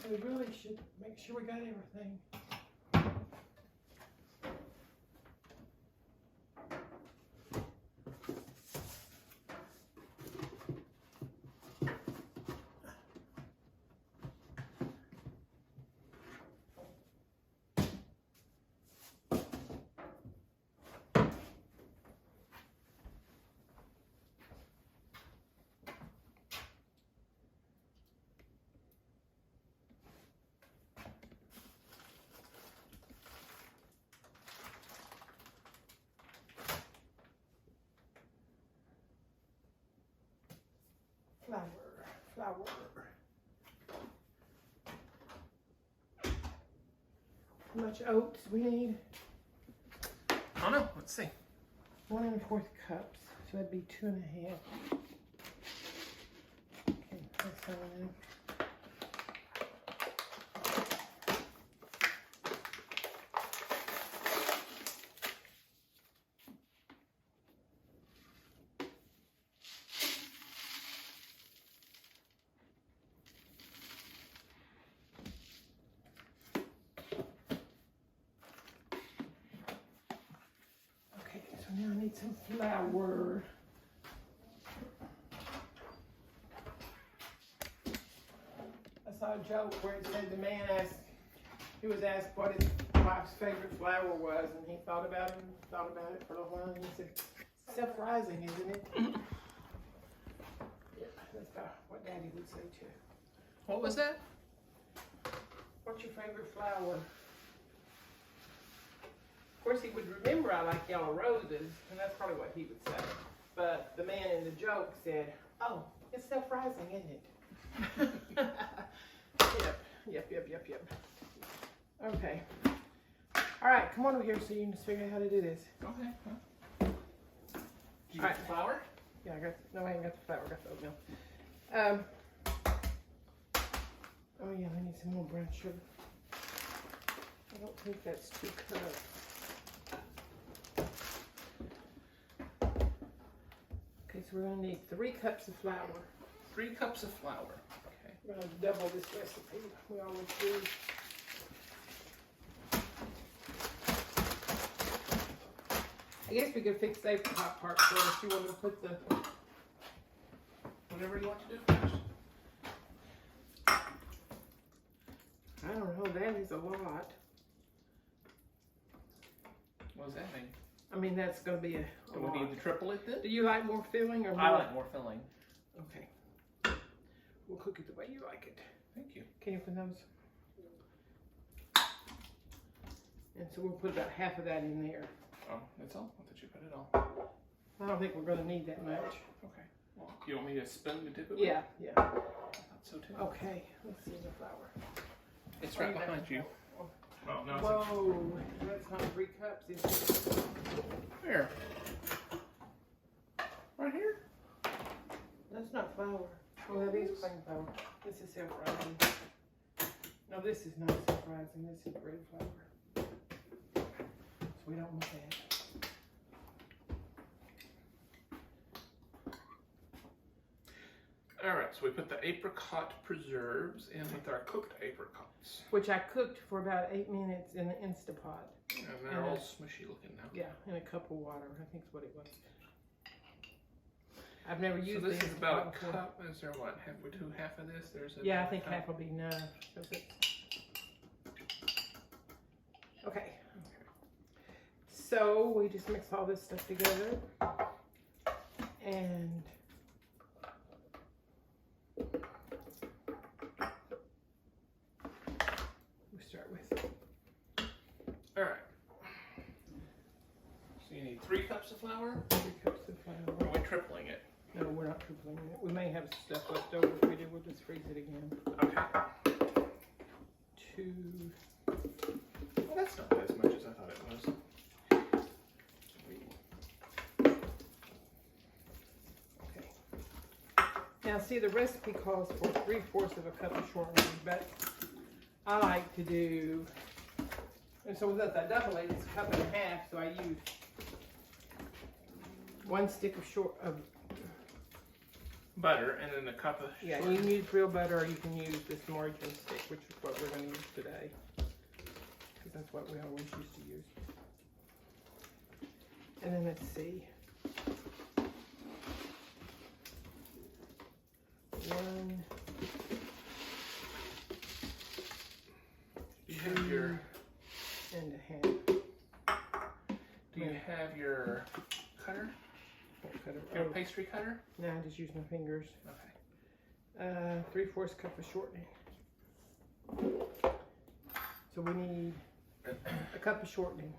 we really should make sure we got everything. Flour. How much oats we need? I don't know. Let's see. 1 1/4 cups. So that'd be 2 1/2. Okay, that's all I know. Now I need some flour. I saw a joke where it said the man was asked what his wife's favorite flour was, and he thought about it for a little while, and he said, self-rising, isn't it? Yeah, that's about what Daddy would say too. What was that? What's your favorite flour? Of course, he would remember I like yellow roses, and that's probably what he would say. But the man in the joke said, oh, it's self-rising, isn't it? Yep. Okay. All right, come on over here so you can figure out how to do this. Okay. Did you get the flour? Yeah, I ain't got the flour, I got the oatmeal. Oh yeah, I need some more brown sugar. I don't think that's 2 cups. Okay, so we're gonna need 3 cups of flour. 3 cups of flour. Okay. We're gonna double this recipe. We always do. I guess we could fix the apricot part first. You want to put the Whatever you want to do first. I don't know, that is a lot. What does that mean? I mean, that's going to be a Do lot. we need to triple it then? Do you like more filling or more? I like more filling. Okay. We'll cook it the way you like it. Thank you. Can you open those? And so we'll put about half of that in there. Oh, that's all? I thought you put it all. I don't think we're going to need that much. Okay. Well, you want me to spoon to dip it with? Yeah. I thought so too. Okay, let's see the flour. It's right behind you. Oh, no, Whoa, that's not 3 cups, is it? Where? Right here? That's not flour. Oh, that is plain flour. This is self-rising. No, this is not self-rising. This is bread flour. So we don't want that. Alright, so we put the apricot preserves in with our cooked apricots. Which I cooked for about 8 minutes in the Instapot. And they're all smushy looking now. Yeah, in a cup of water, I think is what it was. I've never used So this is about a before. cup. Is there what? Have we do half of this? There's a Yeah, I think half will be enough. Okay. So we just mix all this stuff together. And we start with. Alright. So you need 3 cups of flour? 3 cups of flour. Are we tripling it? No, we're not tripling it. We may have stuff left over. If we do, we'll just freeze it again. Okay. 2. Well, that's not as much as I thought it was. Okay. Now, see, the recipe calls for 3/4 of a cup of shortening, but I like to do, and so with I double it, it's a cup and a half, so I use 1 stick of butter, and then a cup of Yeah, shortening. you can use real butter or you can use this margarine stick, which is what we're going to use today. Because that's what we always used to use. And then let's see. One. You have your. And a half. Do you have your cutter? Cutter. Your pastry cutter? No, I just use my fingers. Okay. 3/4 cup of shortening. So we need a cup of shortening.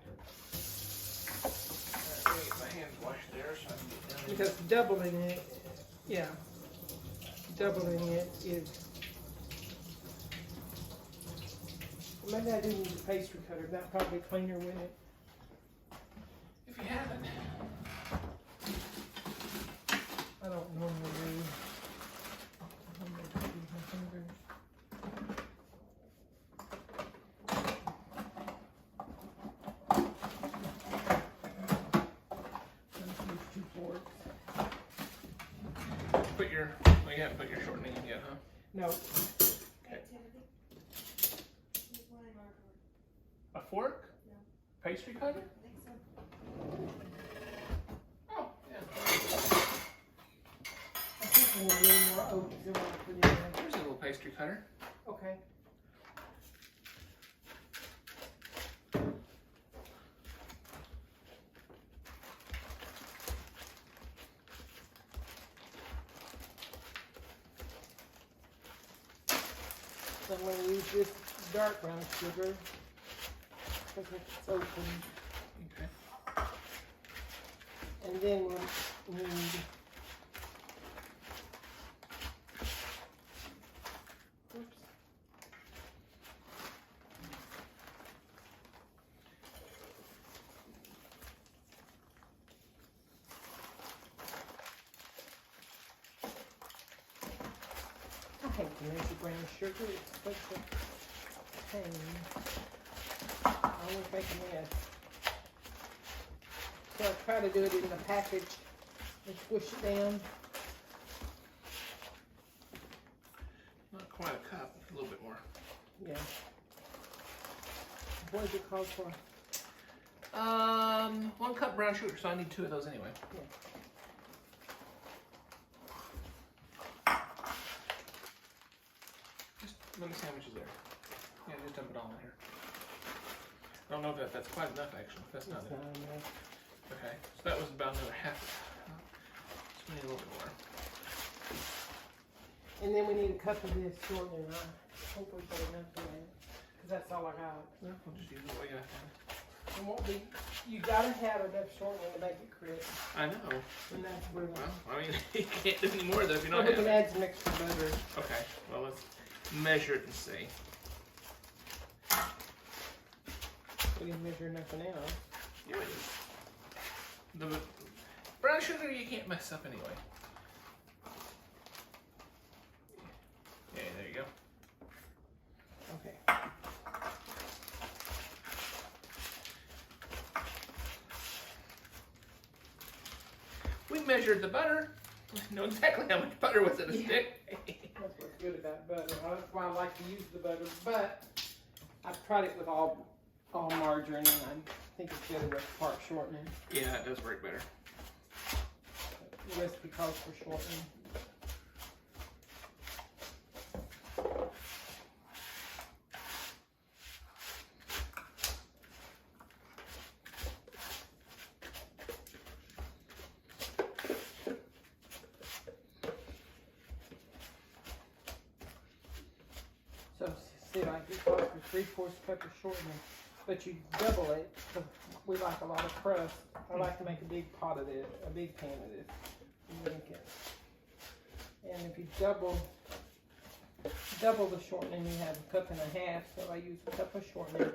Alright, let me get my hands washed there so I can get down. Because doubling it, yeah, doubling it is. Maybe I do need a pastry cutter. That's probably cleaner with it. If you haven't. I don't normally do. I'm gonna use my fingers. Let's use 2 forks. Put your. Well, you haven't put your shortening in yet, huh? No, Okay. A fork? No. Pastry cutter? I think so. Oh, yeah. I think we need a little more oats than what I put in there. There's a little pastry cutter. Okay. So I'm going to use this dark brown sugar because it's open. Okay. And then we'll need oops. I hate to measure brown sugar. It's such a pain. I always make a mess. So I try to do it in the package and squish it down. Not quite a cup, a little bit more. Yeah. What is it called for? 1 cup brown sugar, so I need 2 of those anyway. Yeah. Just let me see how much is there. Yeah, just dump it all in here. I don't know if that's quite enough actually. That's not It's it. not enough. Okay, so that was about another half. So we need a little bit more. And then we need a cup of this shortening. I hope we put enough in it. Because that's all I got. Well, we'll just use what we got then. It won't be, you gotta have enough shortening to make it crisp. I know. And that's where Well, I mean, you can't do any more though if you're well, not we can having it. add some extra butter. Okay, well let's measure it and see. We didn't measure nothing else. Yeah, it is. The brown sugar you can't mess up anyway. Yeah, there you go. Okay. We measured the butter. We know exactly how much butter was in a stick. That's what's good about butter. That's why I like to use the butter. But I've tried it with all margarine, and I think it's better with part shortening. Yeah, it does work better. The recipe calls for shortening. So see, like it calls for 3/4 cup of shortening, but you double it because we like a lot of crust. I like to make a big pot of this, a big pan of this. And make it. And if you double the shortening, you have a cup and a half. So I use a cup of shortening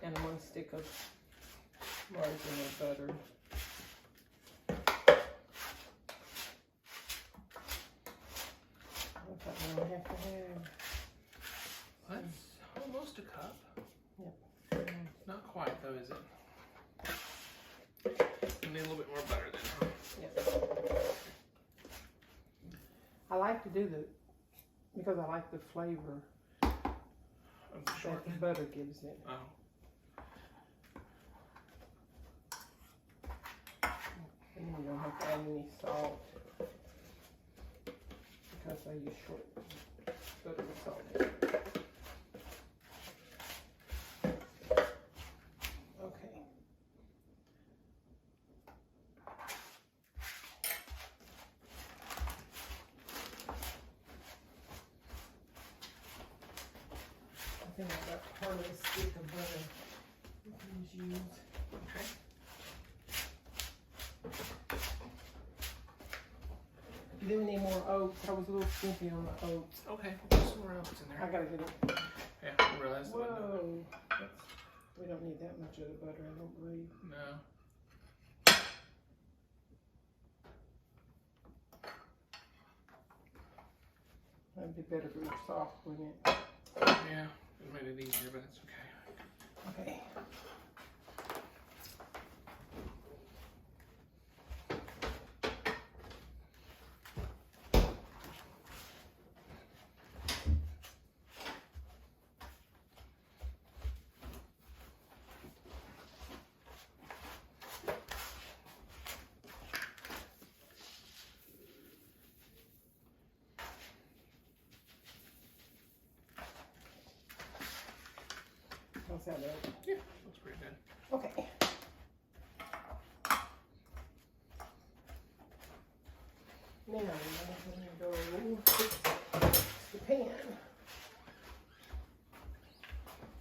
and 1 stick of margarine or butter. What's that one I have to have? That's almost a cup. Yep. Not quite though, is it? We need a little bit more butter then. Yep. I to do because I like the flavor Of the that short. the butter gives it. Oh. And then you don't have to add any salt because I use short butter with salt. Okay. I think I got part of a stick of butter we can use. Okay. Do we need more oats? I was a little skimpy on the oats. Okay. We'll put some more oats in I there. gotta get it. Yeah, I realized that. Whoa. We don't need that much of the butter, I don't believe. No. That'd be better if it were soft, wouldn't it? Yeah, it made it easier, but it's okay. Okay. How's that look? Yeah, looks pretty good. Okay. Now, I'm gonna go fix the pan.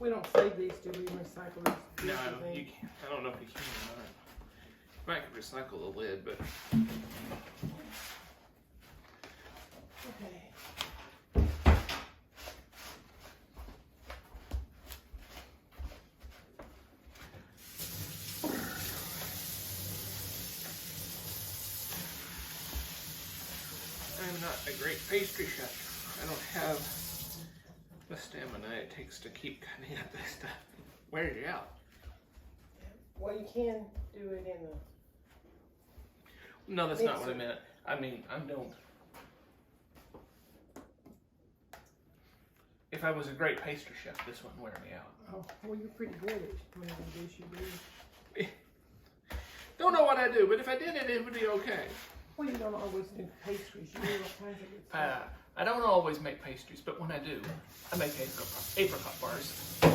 We don't save these, do we? Recycle these? No, you can't. I don't know if you can or not. You might could recycle the lid, but Okay. I'm not a great pastry chef. I don't have the stamina it takes to keep cutting up this stuff. Wears you out. Well, you can do it in the. No, that's not what I meant. I mean, I don't. If I was a great pastry chef, this wouldn't wear me out. Oh, well, you're pretty good at whatever dish you do. Don't know what I do, but if I did it, it would be okay. Well, you don't always do pastries. You do all kinds of good stuff. I don't always make pastries, but when I do, I make apricot bars. Yeah.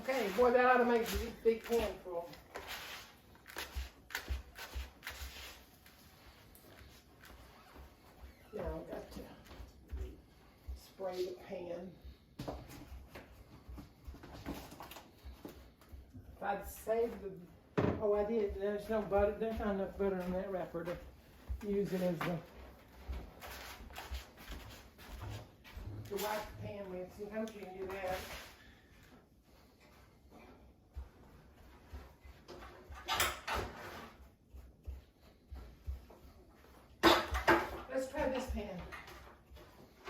Okay, boy, that ought to make a big pan full. Now I've got to spray the pan. If I'd saved the, oh, I did. There's no butter. There's not enough butter in that wrapper to use it as to wipe the pan with. See, how much you can do that? Let's try this pan.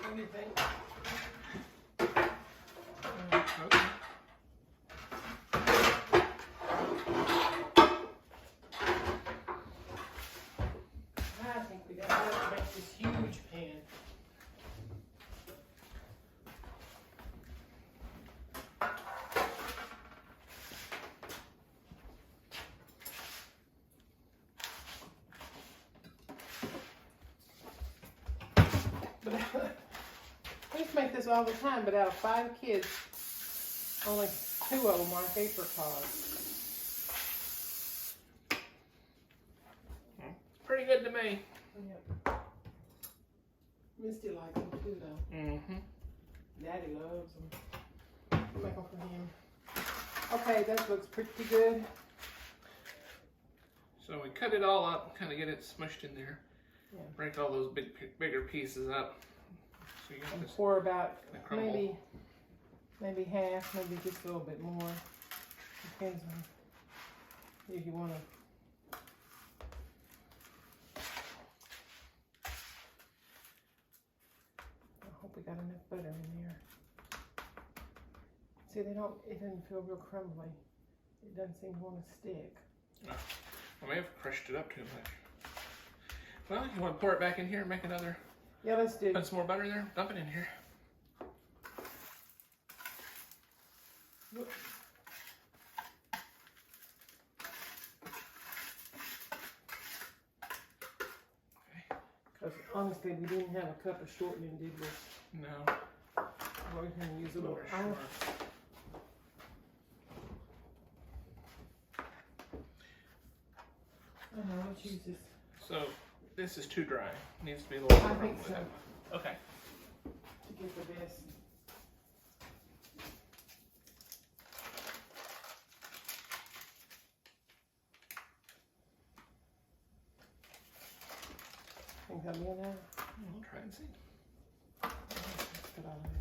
What do you think? Okay. I think we got to make this huge pan. But we used to make this all the time, but out of 5 kids, only 2 of them like apricots. Pretty good to me. Yep. Misty likes them too, though. Mm-hmm. Daddy loves them. Make them for him. Okay, that looks pretty good. So we cut it all up, kind of get it smushed in there. Yeah. Break all those bigger pieces up. So you got And this pour about crumble. maybe half, maybe just a little bit more. Depends on if you want to. I hope we got enough butter in there. See, it doesn't feel real crumbly. It doesn't seem to want to stick. I may have crushed it up too much. Well, you want to pour it back in here and make another? Yeah, let's do. Put some more butter there. Dump it in here. Whoops. Because honestly, we didn't have a cup of shortening, did we? No. We're going to use a little Sure. ice. I know, let's use this. So this is too dry. Needs to be a little I more think with so. it. Okay. To get the best. Think that'll be enough? We'll try and see. Let's put all that in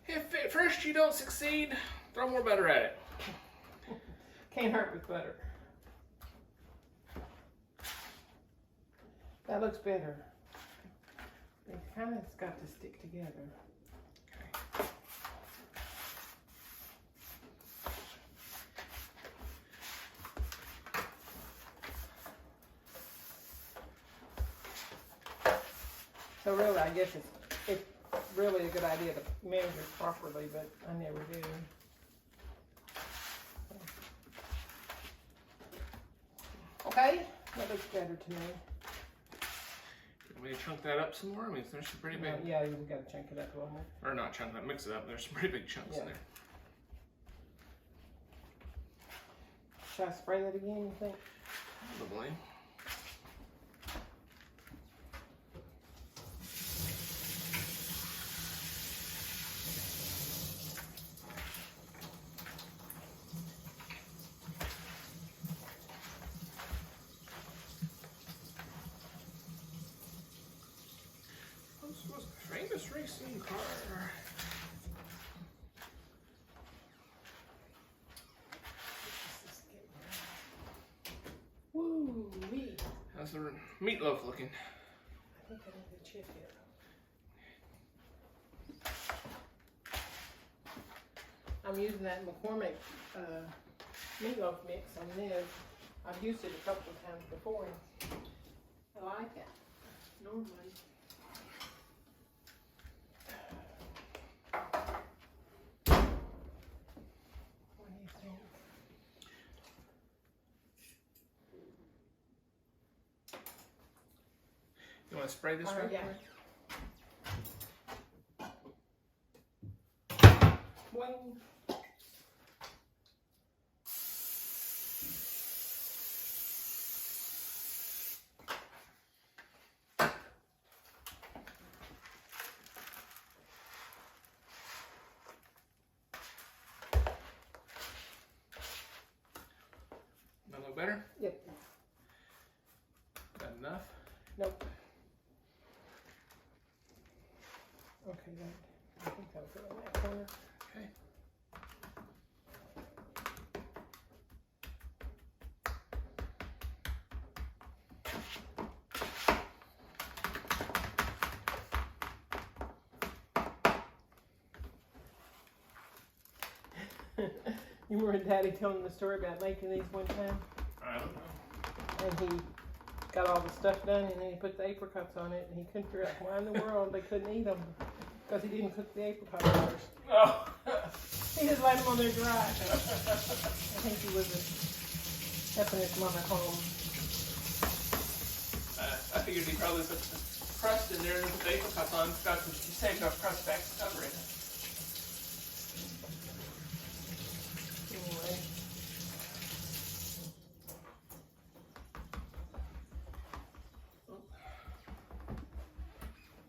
there. If at first you don't succeed, throw more butter at it. Can't hurt with butter. That looks better. It kind of got to stick together. Okay. So really, I guess it's really a good idea to measure properly, but I never do. Okay, that looks better to me. Want me to chunk that up some more? I mean, there's some pretty big, Yeah, you gotta chunk it up a little more. or not chunk that, mix it up. There's some pretty big chunks in Yeah. there. Should I spray that again, you think? Probably. This was a famous racing car. Woo-wee. How's the meatloaf looking? I think I need to check it. I'm using that McCormick meatloaf mix on this. I've used it a couple of times before. I like it. Normally. What do you think? You want to spray this real Yeah. quick? Boing. That look better? Yep. Got enough? Nope. Okay, good. I think that'll go in that corner. Okay. You remember Daddy telling the story about making these one time? I don't know. And he got all the stuff done and then he put the apricots on it and he couldn't figure out why in the world they couldn't eat them. Because he didn't cook the apricot bars. Oh. He just let them on there dry. I think he was helping his mother home. I figured he probably put the crust in there and put the apricots on. Got some, he saved enough crust back to cover it. Anyway.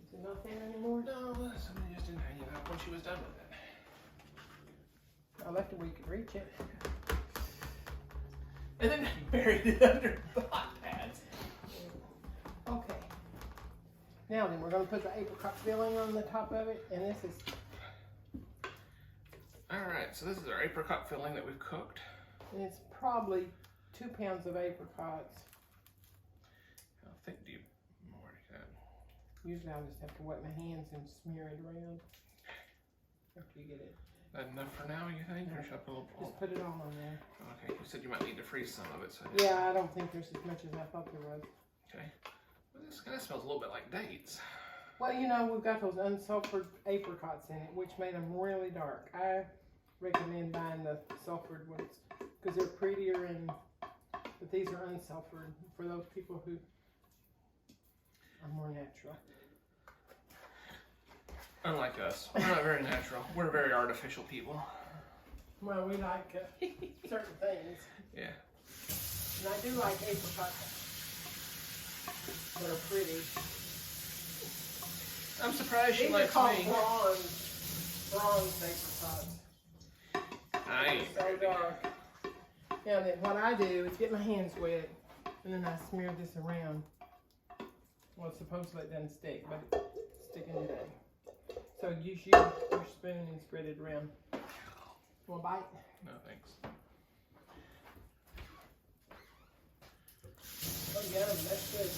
Is it not there anymore? No, somebody just didn't hang it up when she was done with it. I left it where you could reach it. And then buried it under the hot pads. Okay. Now then, we're going to put the apricot filling on the top of it, and this is Alright, so this is our apricot filling that we've cooked. and it's probably 2 pounds of apricots. How thick do you more do that? Usually I'll just have to wet my hands and smear it around after you get it. That enough for now, you think? Or should I put a little Just put it all on there. Okay, you said you might need to freeze some of it. So Yeah, I don't think there's as much as I thought there was. Okay. Well, this kind of smells a little bit like dates. Well, you know, we've got those unsulfured apricots in it, which made them really dark. I recommend buying the sulfured ones because they're prettier, but these are unsulfured for those people who are more natural. Unlike us, we're not very natural. We're very artificial people. Well, we like certain things. Yeah. And I do like apricots that are pretty. I'm surprised she These are likes called me. bronze apricots. I ain't So ready. dark. Now then, what I do is get my hands wet, and then I smear this around. Well, supposedly it doesn't stick, but it's sticking today. So use your spoon and spread it around. Want a bite? No, thanks. Oh, yum, that's good.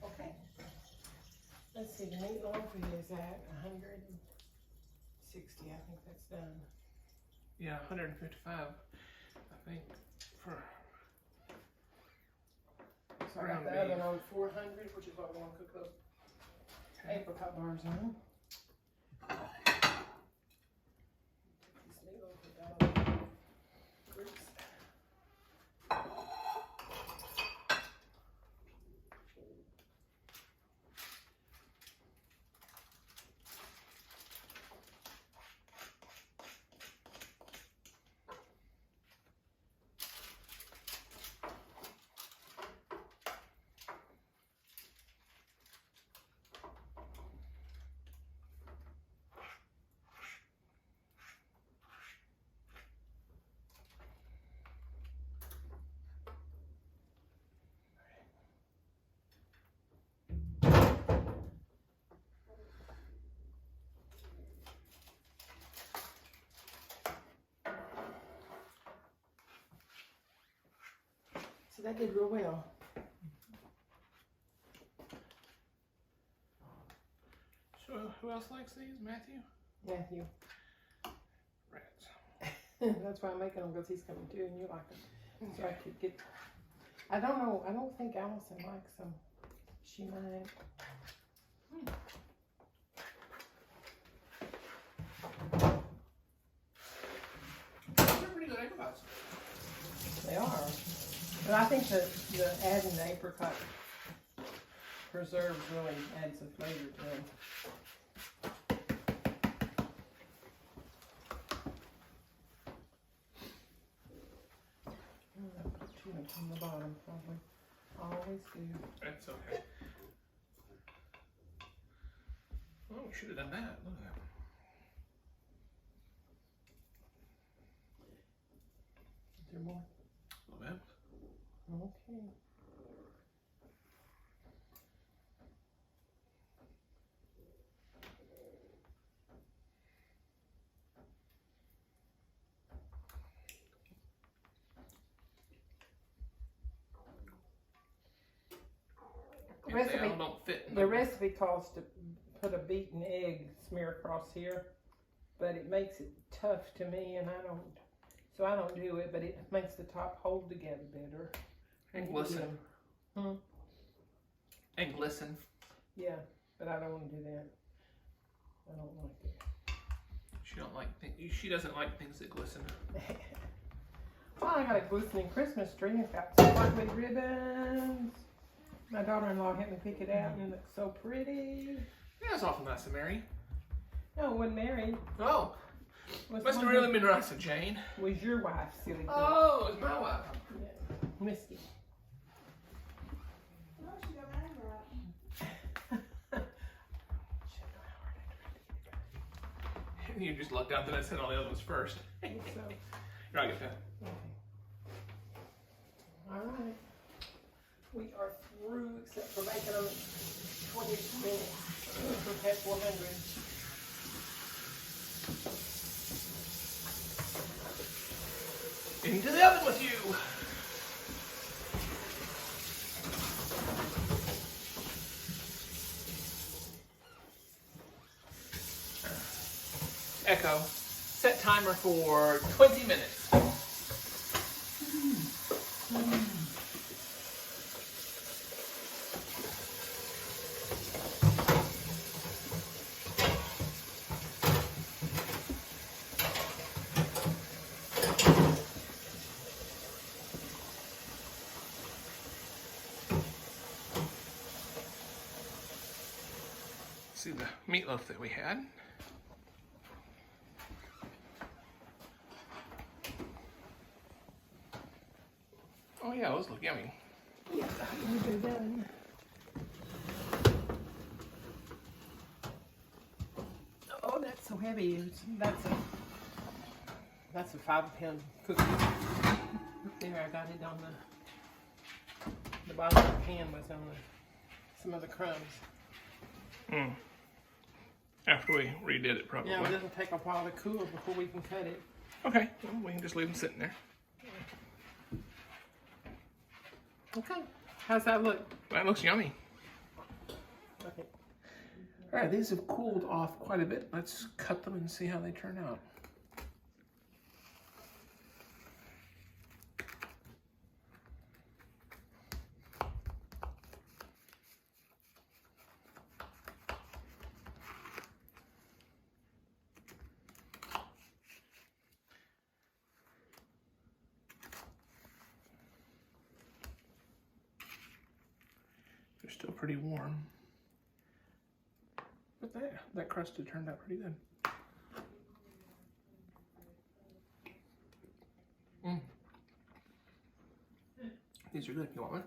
Okay. Let's see, the meatloaf is at 160. I think that's done. Yeah, 155, I think, for So I got ground the beef. oven on 400, which is what we want to cook those apricot bars on. This meatloaf is out of the grease. So that did real well. So who else likes these? Matthew? Matthew. Rats. That's why I'm making them, because he's coming too, and you like them. So I could get. I don't know. I don't think Allison likes them. She might. They're pretty good apricots. They are. But I think the adding the apricot preserves really adds a flavor to them. I'm gonna put too much on the bottom, probably. Always do. That's okay. Oh, we should have done that. Look at that. Is there more? A little bit. Okay. If Recipe- they all don't fit in The recipe calls to put a beaten egg smear across here, but it makes it tough to me, and I don't do it, but it makes the top hold together better. And glisten. And glisten. Yeah, but I don't want to do that. I don't like it. She doesn't like things that glisten. Well, I got a glistening Christmas tree. It's got sparkly ribbons. My daughter-in-law helped me pick it out, and it looks so pretty. Yeah, it's awful nice of Mary. No, it wasn't Mary. Oh, Was must have one really been nice of Jane. Was your wife, silly girl. Oh, it was my wife. Yeah. Misty. No, she got mine right. And you just lucked out that I said all the other ones first. So, Here, I'll get that. okay. All right. We are through, except for making them 20 minutes. We're at 400. Into the oven with you. go. Set timer for 20 minutes. See the meatloaf that we had. Oh yeah, those look yummy. Yeah, they're done. Oh, that's so heavy. That's a 5-pound cookie. There, I got it on the bottom of the pan was on some of the crumbs. Mm. After we redid it, probably. Yeah, it doesn't take a while to cool before we can cut it. Okay, well, we can just leave them sitting there. Okay, how's that look? That looks yummy. Okay. All right, these have cooled off quite a bit. Let's cut them and see how they turn out. They're still pretty warm. But that crust had turned out pretty good. These are good. You want one?